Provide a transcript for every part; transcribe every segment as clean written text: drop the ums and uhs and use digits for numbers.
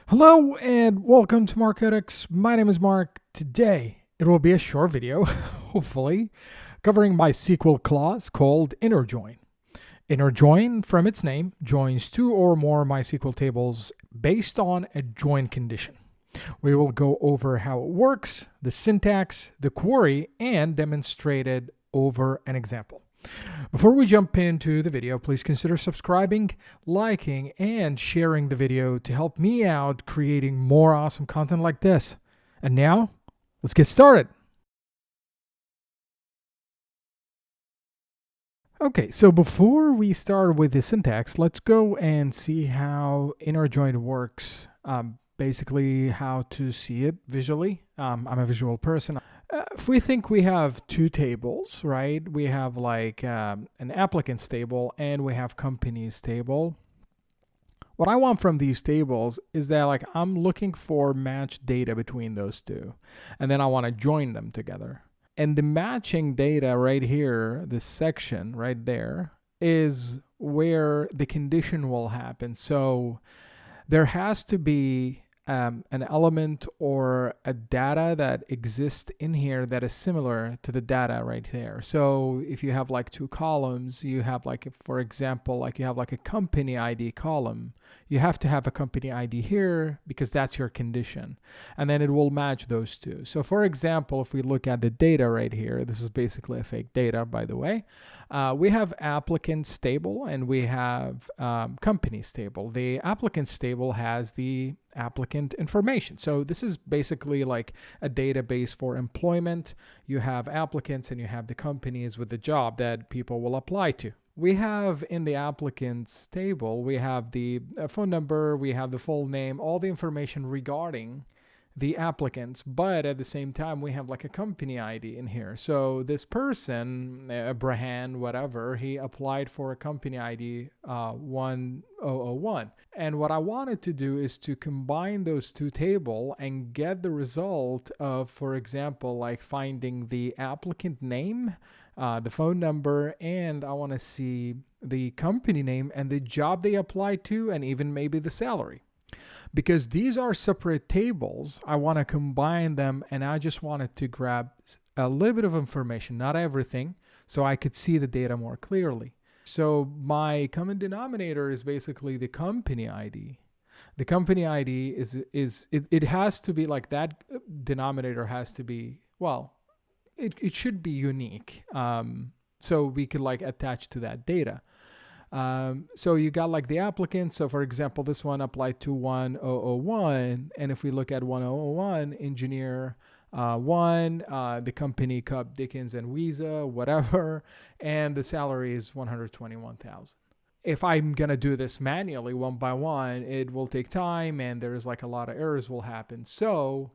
Hello and welcome to Mark Codex. My name is Mark. Today it will be a short video, hopefully, covering MySQL clause called inner join. Inner join, from its name, joins two or more MySQL tables based on a join condition. We will go over how it works, the syntax, the query, and demonstrate it over an example. Before we jump into the video, please consider subscribing, liking, and sharing the video to help me out creating more awesome content like this. And now, let's get started. Okay, so before we start with the syntax, let's go and see how inner join works. Basically, how to see it visually. I'm a visual person. If we think we have two tables, right? We have like an applicants table and we have companies table. What I want from these tables is that like I'm looking for matched data between those two, and then I want to join them together. And the matching data right here, this section right there, is where the condition will happen. So there has to be an element or a data that exists in here that is similar to the data right there. So if you have like two columns, you have like, for example, like you have like a company ID column, you have to have a company ID here because that's your condition. And then it will match those two. So for example, if we look at the data right here, this is basically a fake data, by the way. We have applicants table and we have companies table. The applicants table has the applicant information. So this is basically like a database for employment. You have applicants and you have the companies with the job that people will apply to. We have in the applicants table, we have the phone number, we have the full name, all the information regarding the applicants, but at the same time we have like a company ID in here. So this person, Abraham, whatever, he applied for a company ID 1001. And what I wanted to do is to combine those two tables and get the result of, for example, like finding the applicant name, the phone number, and I want to see the company name and the job they applied to, and even maybe the salary. Because these are separate tables, I want to combine them, and I just wanted to grab a little bit of information, not everything, so I could see the data more clearly. So my common denominator is basically the company ID. The company ID it has to be like that denominator has to be, well, it should be unique. So we could like attach to that data. So you got like the applicant. So for example, this one applied to 1001. And if we look at 1001, engineer one, the company Cup, Dickens, and Visa, whatever. And the salary is 121,000. If I'm going to do this manually one by one, it will take time and there's like a lot of errors will happen. So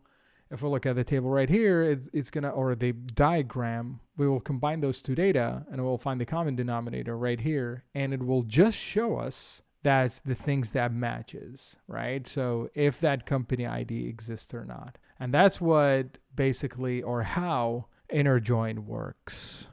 if we look at the table right here, it's going to, or the diagram, we will combine those two data and we'll find the common denominator right here. And it will just show us that's the things that matches, right? So if that company ID exists or not. And that's what basically, or how inner join works.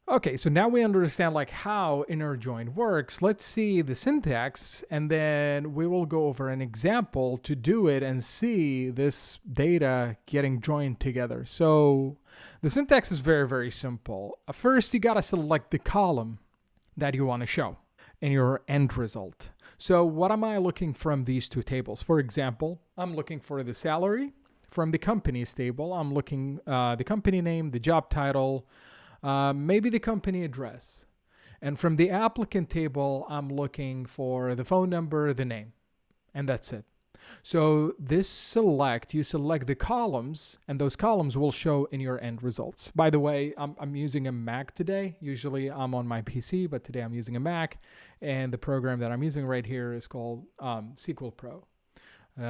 Okay, so now we understand like how inner join works. Let's see the syntax, and then we will go over an example to do it and see this data getting joined together. So the syntax is very, very simple. First, you gotta select the column that you want to show in your end result. So what am I looking from these two tables? For example, I'm looking for the salary. From the companies table, I'm looking the company name, the job title, maybe the company address. And from the applicant table, I'm looking for the phone number, the name, and that's it. So this select, you select the columns, and those columns will show in your end results. By the way, I'm using a Mac today. Usually I'm on my PC, but today I'm using a Mac, and the program that I'm using right here is called SQL Pro.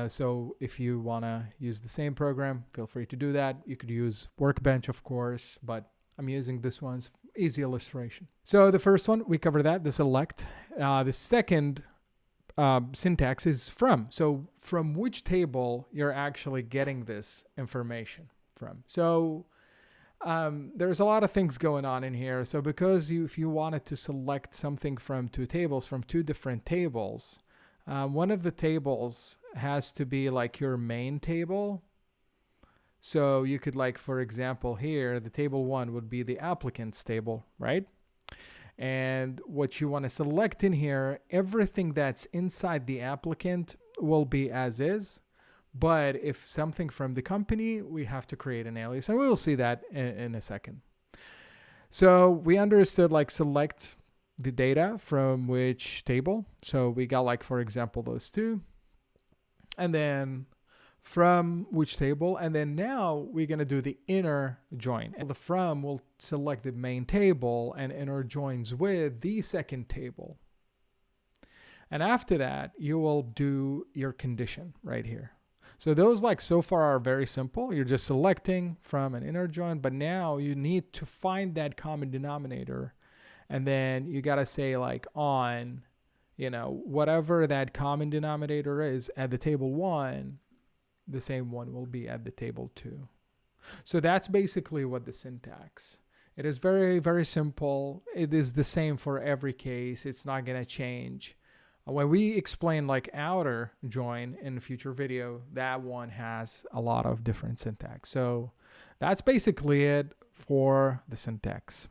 So if you want to use the same program, feel free to do that. You could use Workbench, of course, but I'm using this one's easy illustration. So the first one, we cover that, the select. The second syntax is from. So from which table you're actually getting this information from. So There's a lot of things going on in here. So because if you wanted to select something from two tables, from two different tables, one of the tables has to be like your main table. So you could, like, for example, here, the table 1 would be the applicants table, right? And what you want to select in here, everything that's inside the applicant will be as is. But if something from the company, we have to create an alias. And we will see that in a second. So we understood, like, select the data from which table. So we got, like, for example, those two. And then from which table. And then now we're going to do the inner join. And the from will select the main table and inner joins with the second table. And after that, you will do your condition right here. So those, like, so far are very simple. You're just selecting from an inner join, but now you need to find that common denominator. And then you got to say, like, on, whatever that common denominator is at the table 1, the same one will be at the table 2. So that's basically what the syntax. It is very, very simple. It is the same for every case. It's not going to change. When we explain, like, outer join in a future video, that one has a lot of different syntax. So that's basically it for the syntax.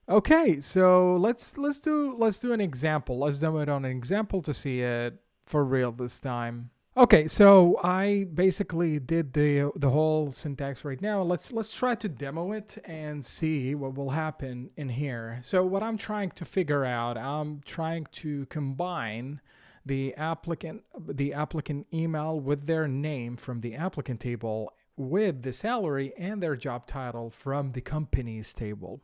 Okay, so let's do an example. Let's demo it on an example to see it for real this time. Okay, so I basically did the whole syntax right now. Let's try to demo it and see what will happen in here. So what I'm trying to figure out, I'm trying to combine the applicant email with their name from the applicant table with the salary and their job title from the company's table.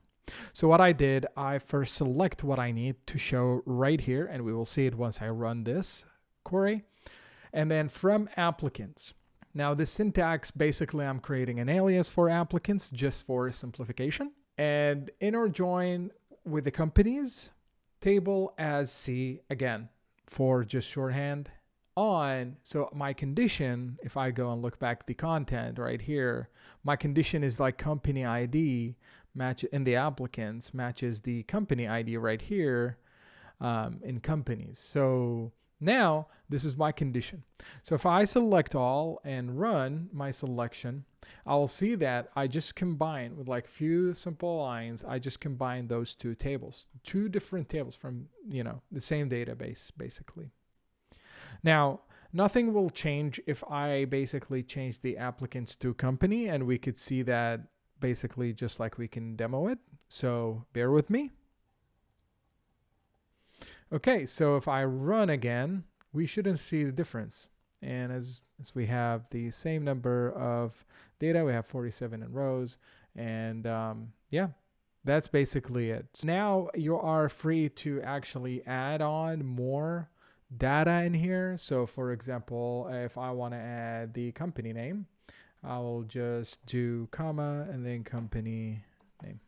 So what I did, I first select what I need to show right here, and we will see it once I run this query. And then from applicants. Now the syntax, basically I'm creating an alias for applicants just for simplification. And inner join with the companies table as C, again, for just shorthand. On, so my condition, if I go and look back the content right here, my condition is like company ID match in the applicants matches the company ID right here in companies. So now this is my condition. So if I select all and run my selection, I'll see that I just combine with, like, few simple lines. I just combine those two tables, two different tables from, the same database basically. Now, nothing will change if I basically change the applicants to company, and we could see that basically just like we can demo it. So bear with me. Okay, so if I run again, we shouldn't see the difference. And as we have the same number of data, we have 47 in rows. And yeah, that's basically it. Now you are free to actually add on more data in here. So for example, if I want to add the company name, I will just do comma and then company name.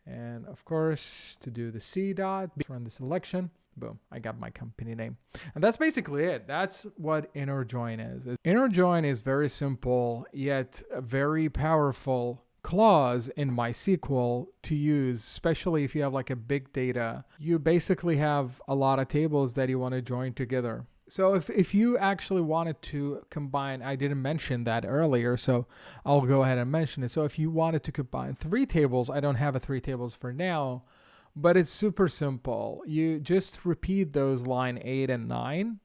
And of course, to do the C dot, run the selection, boom, I got my company name. And that's basically it. That's what inner join is. Inner join is very simple, yet a very powerful clause in MySQL to use, especially if you have, like, a big data. You basically have a lot of tables that you want to join together. So if you actually wanted to combine, I didn't mention that earlier, so I'll go ahead and mention it. So if you wanted to combine 3 tables, I don't have a 3 tables for now, but it's super simple. You just repeat those line 8 and 9.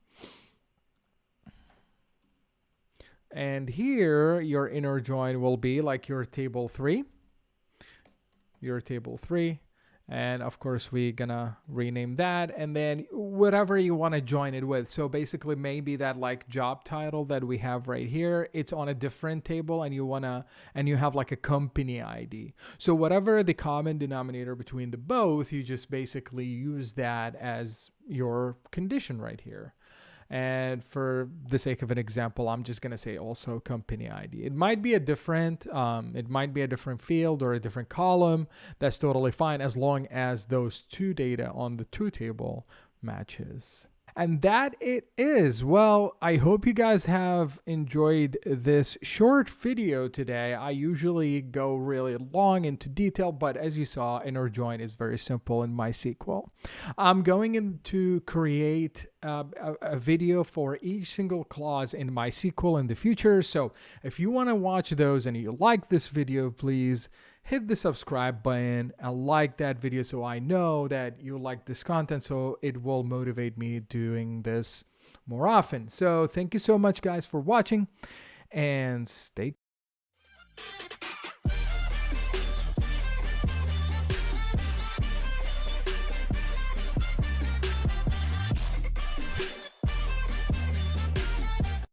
And here, your inner join will be like your table 3. Your table 3. And of course, we're gonna rename that, and then whatever you want to join it with. So basically, maybe that, like, job title that we have right here, it's on a different table, and you have like a company ID. So whatever the common denominator between the both, you just basically use that as your condition right here. And for the sake of an example, I'm just gonna say also company ID. It might be a different field or a different column. That's totally fine as long as those two data on the two table matches. And that it is. Well, I hope you guys have enjoyed this short video today. I usually go really long into detail, but as you saw, inner join is very simple in MySQL. I'm going in to create a video for each single clause in MySQL in the future. So if you want to watch those and you like this video, please hit the subscribe button and like that video so I know that you like this content, so it will motivate me doing this more often. So thank you so much guys for watching and stay